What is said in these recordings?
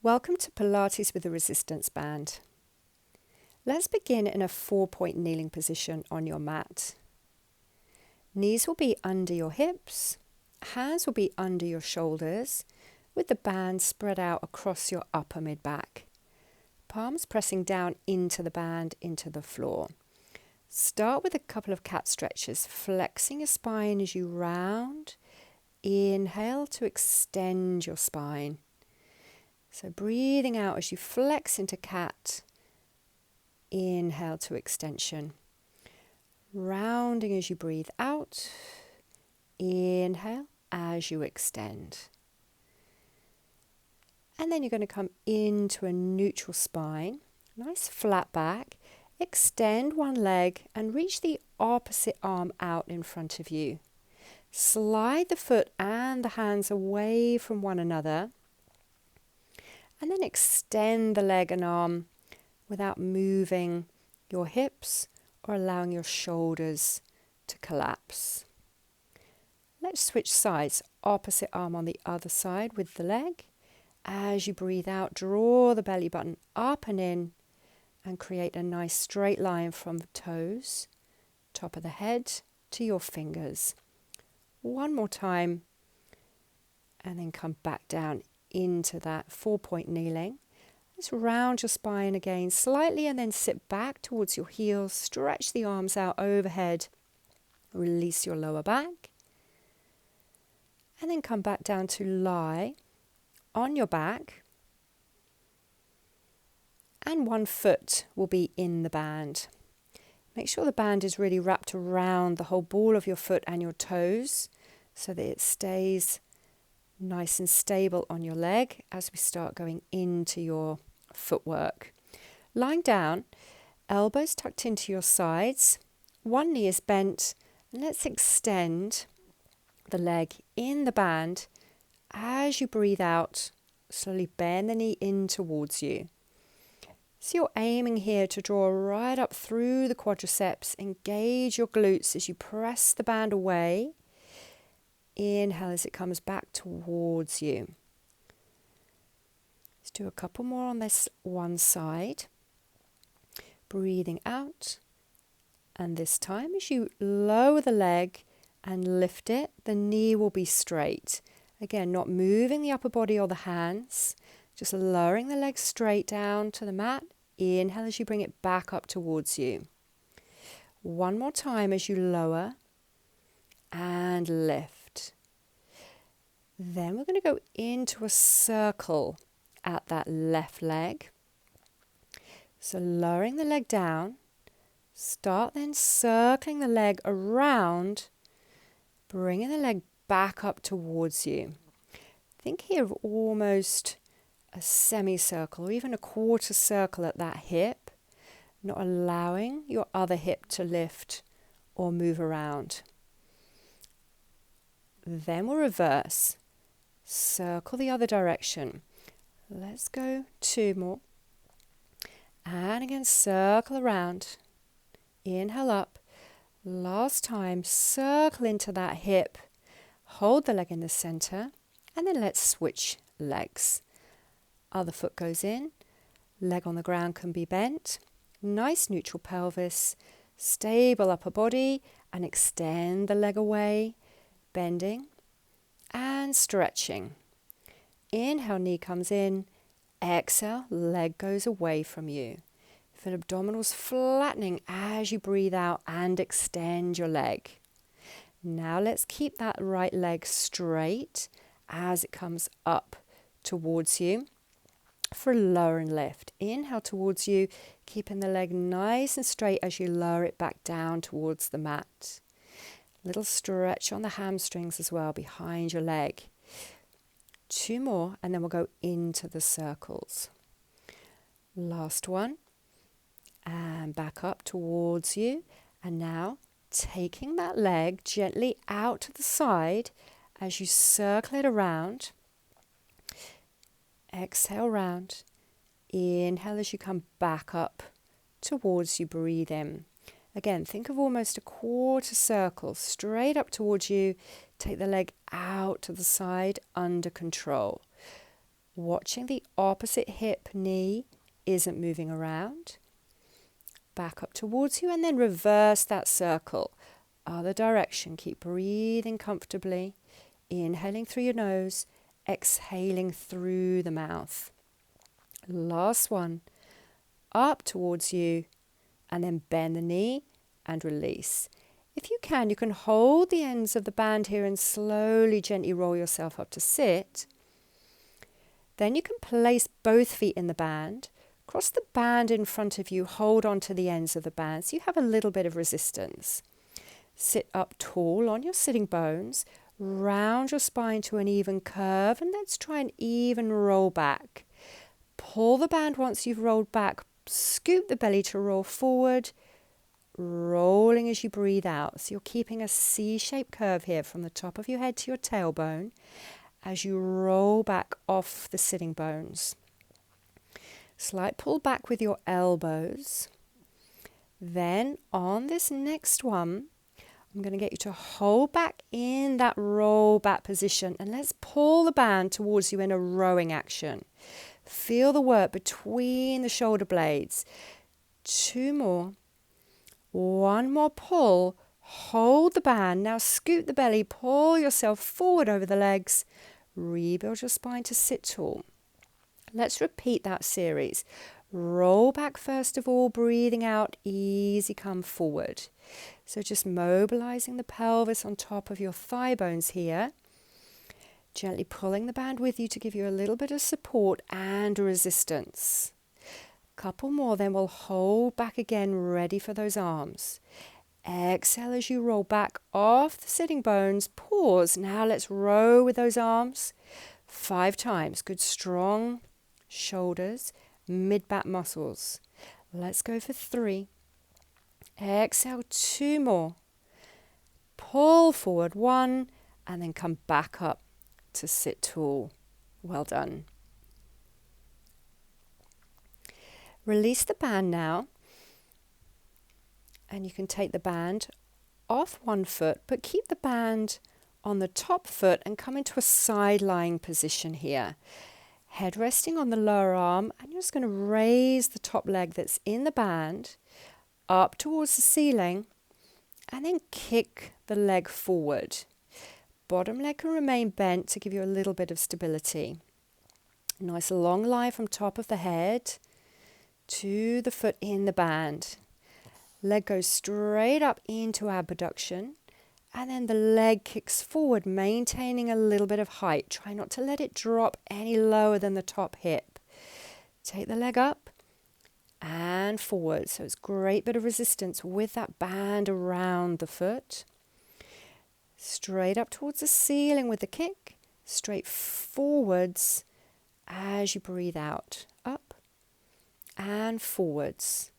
Welcome to Pilates with a resistance band. Let's begin in a 4-point kneeling position on your mat. Knees will be under your hips, hands will be under your shoulders, with the band spread out across your upper mid-back. Palms pressing down into the band, into the floor. Start with a couple of cat stretches, flexing your spine as you round. Inhale to extend your spine. So breathing out as you flex into cat. Inhale to extension. Rounding as you breathe out. Inhale as you extend. And then you're going to come into a neutral spine. Nice flat back. Extend one leg and reach the opposite arm out in front of you. Slide the foot and the hands away from one another. And then extend the leg and arm without moving your hips or allowing your shoulders to collapse. Let's switch sides. Opposite arm on the other side with the leg. As you breathe out, draw the belly button up and in and create a nice straight line from the toes, top of the head to your fingers. One more time and then come back down into that 4-point kneeling. Let's round your spine again slightly and then sit back towards your heels. Stretch the arms out overhead. Release your lower back. And then come back down to lie on your back. And one foot will be in the band. Make sure the band is really wrapped around the whole ball of your foot and your toes so that it stays nice and stable on your leg as we start going into your footwork. Lying down, elbows tucked into your sides, one knee is bent, and let's extend the leg in the band. As you breathe out, slowly bend the knee in towards you. So you're aiming here to draw right up through the quadriceps, engage your glutes as you press the band away. Inhale as it comes back towards you. Let's do a couple more on this one side. Breathing out. And this time as you lower the leg and lift it, the knee will be straight. Again, not moving the upper body or the hands, just lowering the leg straight down to the mat. Inhale as you bring it back up towards you. One more time as you lower and lift. Then we're going to go into a circle at that left leg. So lowering the leg down, start then circling the leg around, bringing the leg back up towards you. Think here of almost a semicircle or even a quarter circle at that hip, not allowing your other hip to lift or move around. Then we'll reverse. Circle the other direction. Let's go 2 more. And again, circle around. Inhale up. Last time, circle into that hip. Hold the leg in the center. And then let's switch legs. Other foot goes in. Leg on the ground can be bent. Nice neutral pelvis. Stable upper body. And extend the leg away. Bending. And stretching. Inhale, knee comes in. Exhale, leg goes away from you. Feel abdominals flattening as you breathe out and extend your leg. Now let's keep that right leg straight as it comes up towards you for a lower and lift. Inhale towards you, keeping the leg nice and straight as you lower it back down towards the mat. Little stretch on the hamstrings as well behind your leg. 2 more and then we'll go into the circles. Last one. And back up towards you. And now taking that leg gently out to the side as you circle it around. Exhale round. Inhale as you come back up towards you. Breathe in. Again, think of almost a quarter circle straight up towards you. Take the leg out to the side under control. watching the opposite hip, knee isn't moving around. Back up towards you and then reverse that circle. Other direction. Keep breathing comfortably. Inhaling through your nose, exhaling through the mouth. Last one. Up towards you and then bend the knee and release. If you can hold the ends of the band here and slowly, gently roll yourself up to sit. Then you can place both feet in the band. Cross the band in front of you, hold on to the ends of the band so you have a little bit of resistance. Sit up tall on your sitting bones, round your spine to an even curve, and let's try an even roll back. Pull the band once you've rolled back, scoop the belly to roll forward, rolling as you breathe out. So you're keeping a C-shaped curve here from the top of your head to your tailbone as you roll back off the sitting bones. Slight pull back with your elbows. Then on this next one, I'm going to get you to hold back in that roll back position and let's pull the band towards you in a rowing action. Feel the work between the shoulder blades. 2 more. 1 more pull. Hold the band. Now scoot the belly. Pull yourself forward over the legs. Rebuild your spine to sit tall. Let's repeat that series. Roll back first of all, breathing out, easy come forward. So just mobilizing the pelvis on top of your thigh bones here. Gently pulling the band with you to give you a little bit of support and resistance. Couple more, then we'll hold back again, ready for those arms. Exhale as you roll back off the sitting bones. Pause. Now let's row with those arms. 5 times. Good strong shoulders, mid-back muscles. Let's go for 3. Exhale, 2 more. Pull forward 1 and then come back up to sit tall. Well done. Release the band now. And you can take the band off one foot, but keep the band on the top foot and come into a side lying position here. Head resting on the lower arm, and you're just going to raise the top leg that's in the band up towards the ceiling and then kick the leg forward. Bottom leg can remain bent to give you a little bit of stability. Nice long line from top of the head to the foot in the band. Leg goes straight up into abduction, and then the leg kicks forward, maintaining a little bit of height. Try not to let it drop any lower than the top hip. Take the leg up and forward. So it's a great bit of resistance with that band around the foot. Straight up towards the ceiling with the kick. Straight forwards as you breathe out. Up and forwards.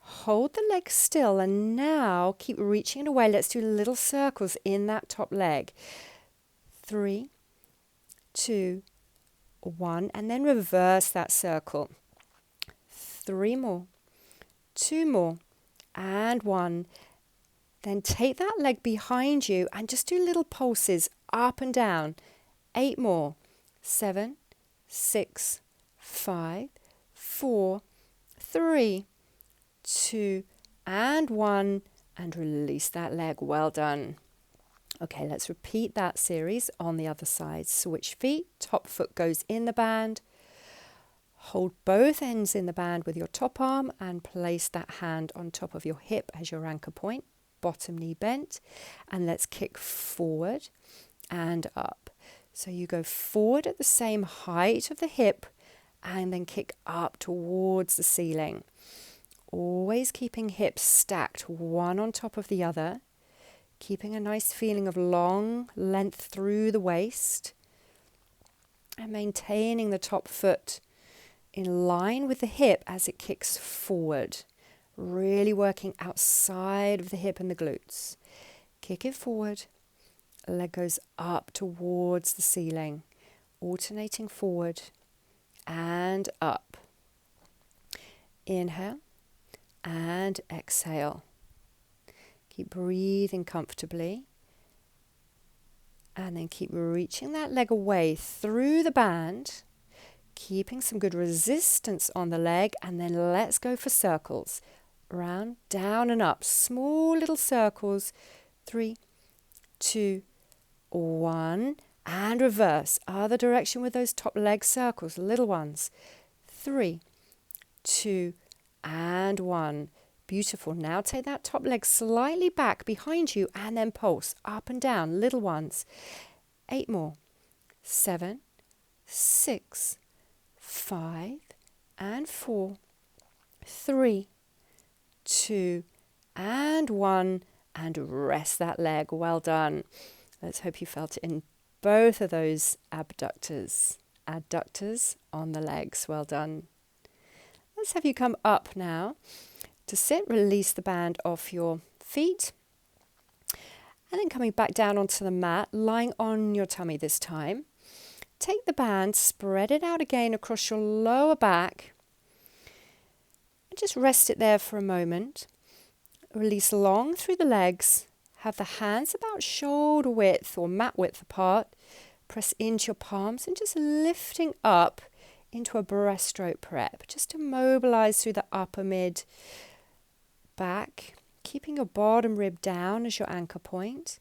Hold the leg still and now keep reaching it away. Let's do little circles in that top leg. 3, 2, 1, and then reverse that circle. 3 more, 2 more, and 1. Then take that leg behind you and just do little pulses up and down. 8 more, 7, 6, 5, 4, 3, 2, and 1, and release that leg. Well done. Okay, let's repeat that series on the other side. Switch feet, top foot goes in the band. Hold both ends in the band with your top arm and place that hand on top of your hip as your anchor point. Bottom knee bent, and let's kick forward and up. So you go forward at the same height of the hip and then kick up towards the ceiling. Always keeping hips stacked one on top of the other, keeping a nice feeling of long length through the waist and maintaining the top foot in line with the hip as it kicks forward, really working outside of the hip and the glutes. Kick it forward, leg goes up towards the ceiling, alternating forward and up. Inhale and exhale. Keep breathing comfortably. And then keep reaching that leg away through the band, keeping some good resistance on the leg, and then let's go for circles. Round, down and up. Small little circles. 3, 2, 1. And reverse. Other direction with those top leg circles, little ones. 3, 2, and 1. Beautiful. Now take that top leg slightly back behind you and then pulse up and down, little ones. 8 more. 7, 6, 5, and 4, 3, 2, and 1. And rest that leg. Well done. Let's hope you felt it in both of those abductors. Adductors on the legs. Well done. Let's have you come up now. To sit, release the band off your feet. And then coming back down onto the mat, lying on your tummy this time. Take the band, spread it out again across your lower back. And just rest it there for a moment. Release long through the legs. Have the hands about shoulder width or mat width apart. Press into your palms and just lifting up into a breaststroke prep. Just to mobilize through the upper mid back, keeping your bottom rib down as your anchor point,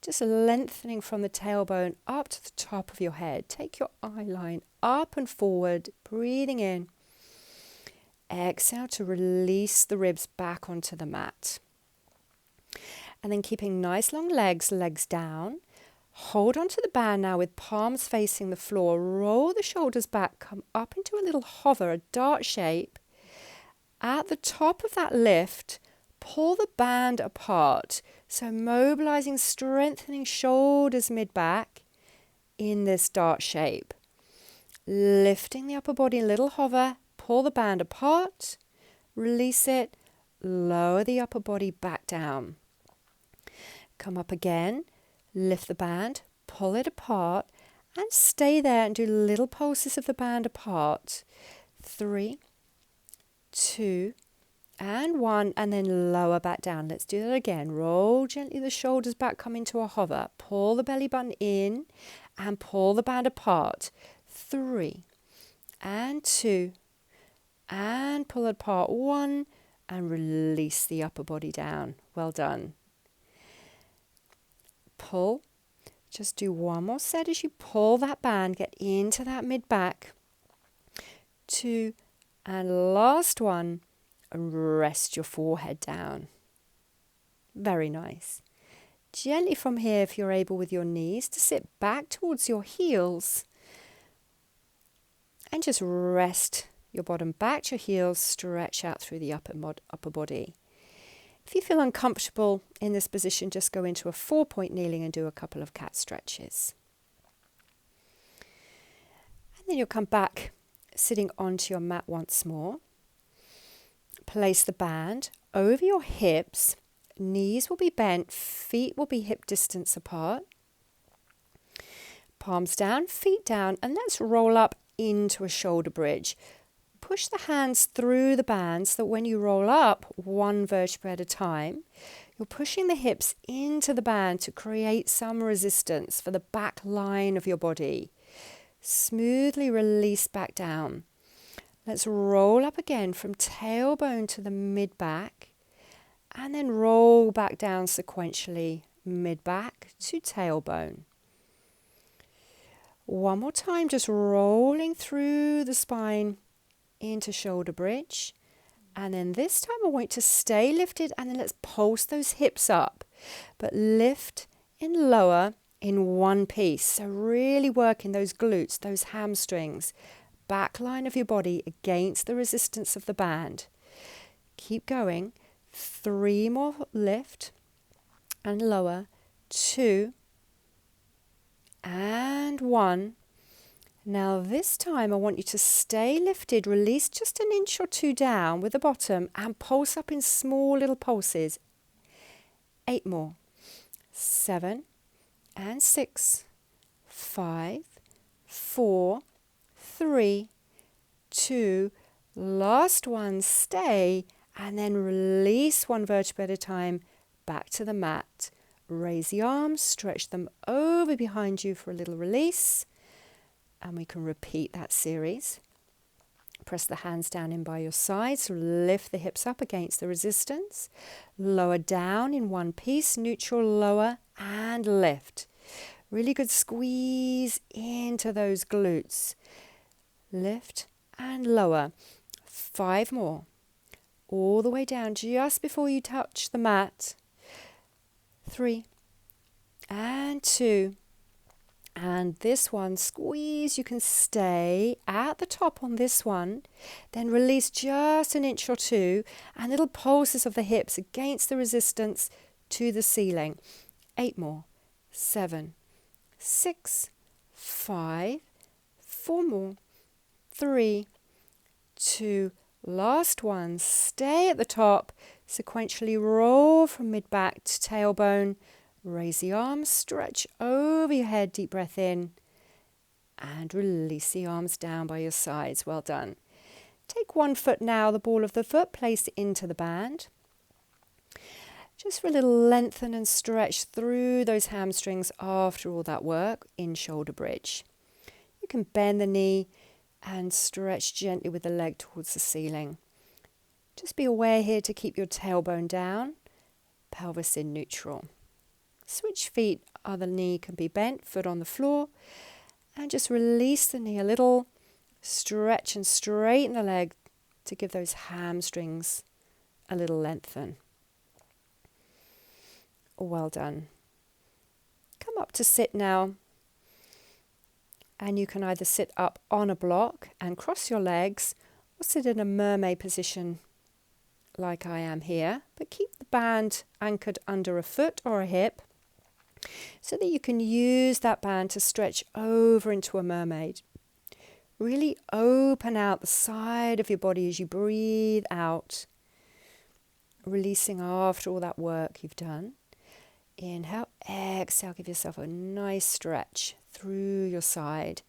just lengthening from the tailbone up to the top of your head. Take your eye line up and forward, breathing in. Exhale to release the ribs back onto the mat. And then keeping nice long legs, legs down. Hold onto the band now with palms facing the floor. Roll the shoulders back, come up into a little hover, a dart shape. At the top of that lift, pull the band apart. So mobilizing, strengthening shoulders mid-back in this dart shape. Lifting the upper body, little hover, pull the band apart, release it, lower the upper body back down. Come up again, lift the band, pull it apart, and stay there and do little pulses of the band apart. 3, 2, and 1, and then lower back down. Let's do that again. Roll gently the shoulders back, come into a hover. Pull the belly button in and pull the band apart. 3, and 2, and pull it apart. 1, and release the upper body down. Well done. Pull. Just do one more set as you pull that band. Get into that mid-back. 2, and last one, and rest your forehead down. Very nice. Gently from here, if you're able with your knees, to sit back towards your heels. And just rest your bottom back to your heels, stretch out through the upper body. If you feel uncomfortable in this position, just go into a 4-point kneeling and do a couple of cat stretches. And then you'll come back sitting onto your mat once more. Place the band over your hips. Knees will be bent, feet will be hip distance apart. Palms down, feet down, and let's roll up into a shoulder bridge. Push the hands through the band so that when you roll up one vertebra at a time, you're pushing the hips into the band to create some resistance for the back line of your body. Smoothly release back down. Let's roll up again from tailbone to the mid-back and then roll back down sequentially, mid-back to tailbone. One more time, just rolling through the spine into shoulder bridge. And then this time I want you to stay lifted and then let's pulse those hips up. But lift and lower in one piece. So really working those glutes, those hamstrings, back line of your body against the resistance of the band. Keep going. 3 more lift and lower. 2 and 1. Now this time I want you to stay lifted, release just an inch or 2 down with the bottom and pulse up in small little pulses. 8 more. 7 and 6, 5, 4, 3, 2, last one, stay, and then release one vertebra at a time back to the mat. Raise the arms, stretch them over behind you for a little release. And we can repeat that series. Press the hands down in by your sides, lift the hips up against the resistance. Lower down in one piece, neutral, lower and lift. Really good squeeze into those glutes. Lift and lower. 5 more. All the way down just before you touch the mat. 3 and 2. And this one, squeeze. You can stay at the top on this one. Then release just an inch or two. And little pulses of the hips against the resistance to the ceiling. 8 more. 7, 6, 5, 4 more. 3, 2, last one. Stay at the top. Sequentially roll from mid-back to tailbone. Raise the arms, stretch over your head, deep breath in. And release the arms down by your sides. Well done. Take one foot now, the ball of the foot, place it into the band. Just for a little lengthen and stretch through those hamstrings after all that work in shoulder bridge. You can bend the knee and stretch gently with the leg towards the ceiling. Just be aware here to keep your tailbone down, pelvis in neutral. Switch feet, other knee can be bent, foot on the floor, and just release the knee a little, stretch and straighten the leg to give those hamstrings a little lengthen. Well done. Come up to sit now, and you can either sit up on a block and cross your legs, or sit in a mermaid position like I am here, but keep the band anchored under a foot or a hip, so that you can use that band to stretch over into a mermaid. Really open out the side of your body as you breathe out, releasing after all that work you've done. Inhale, exhale, give yourself a nice stretch through your side.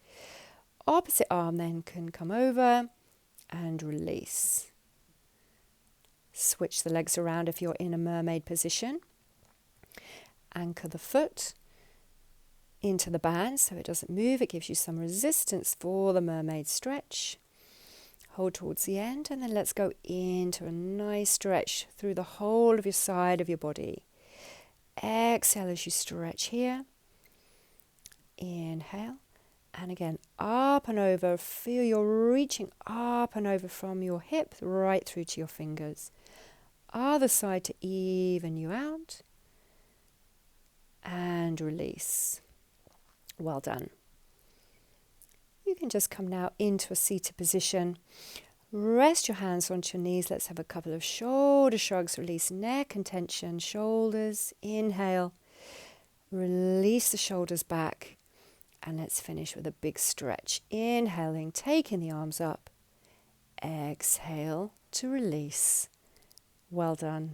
Opposite arm then can come over and release. Switch the legs around if you're in a mermaid position. Anchor the foot into the band so it doesn't move. It gives you some resistance for the mermaid stretch. Hold towards the end, and then let's go into a nice stretch through the whole of your side of your body. Exhale as you stretch here. Inhale, and again up and over. Feel you're reaching up and over from your hip right through to your fingers. Other side to even you out. And release. Well done. You can just come now into a seated position. Rest your hands onto your knees. Let's have a couple of shoulder shrugs. Release neck and tension. Shoulders. Inhale. Release the shoulders back. And let's finish with a big stretch. Inhaling, taking the arms up. Exhale to release. Well done.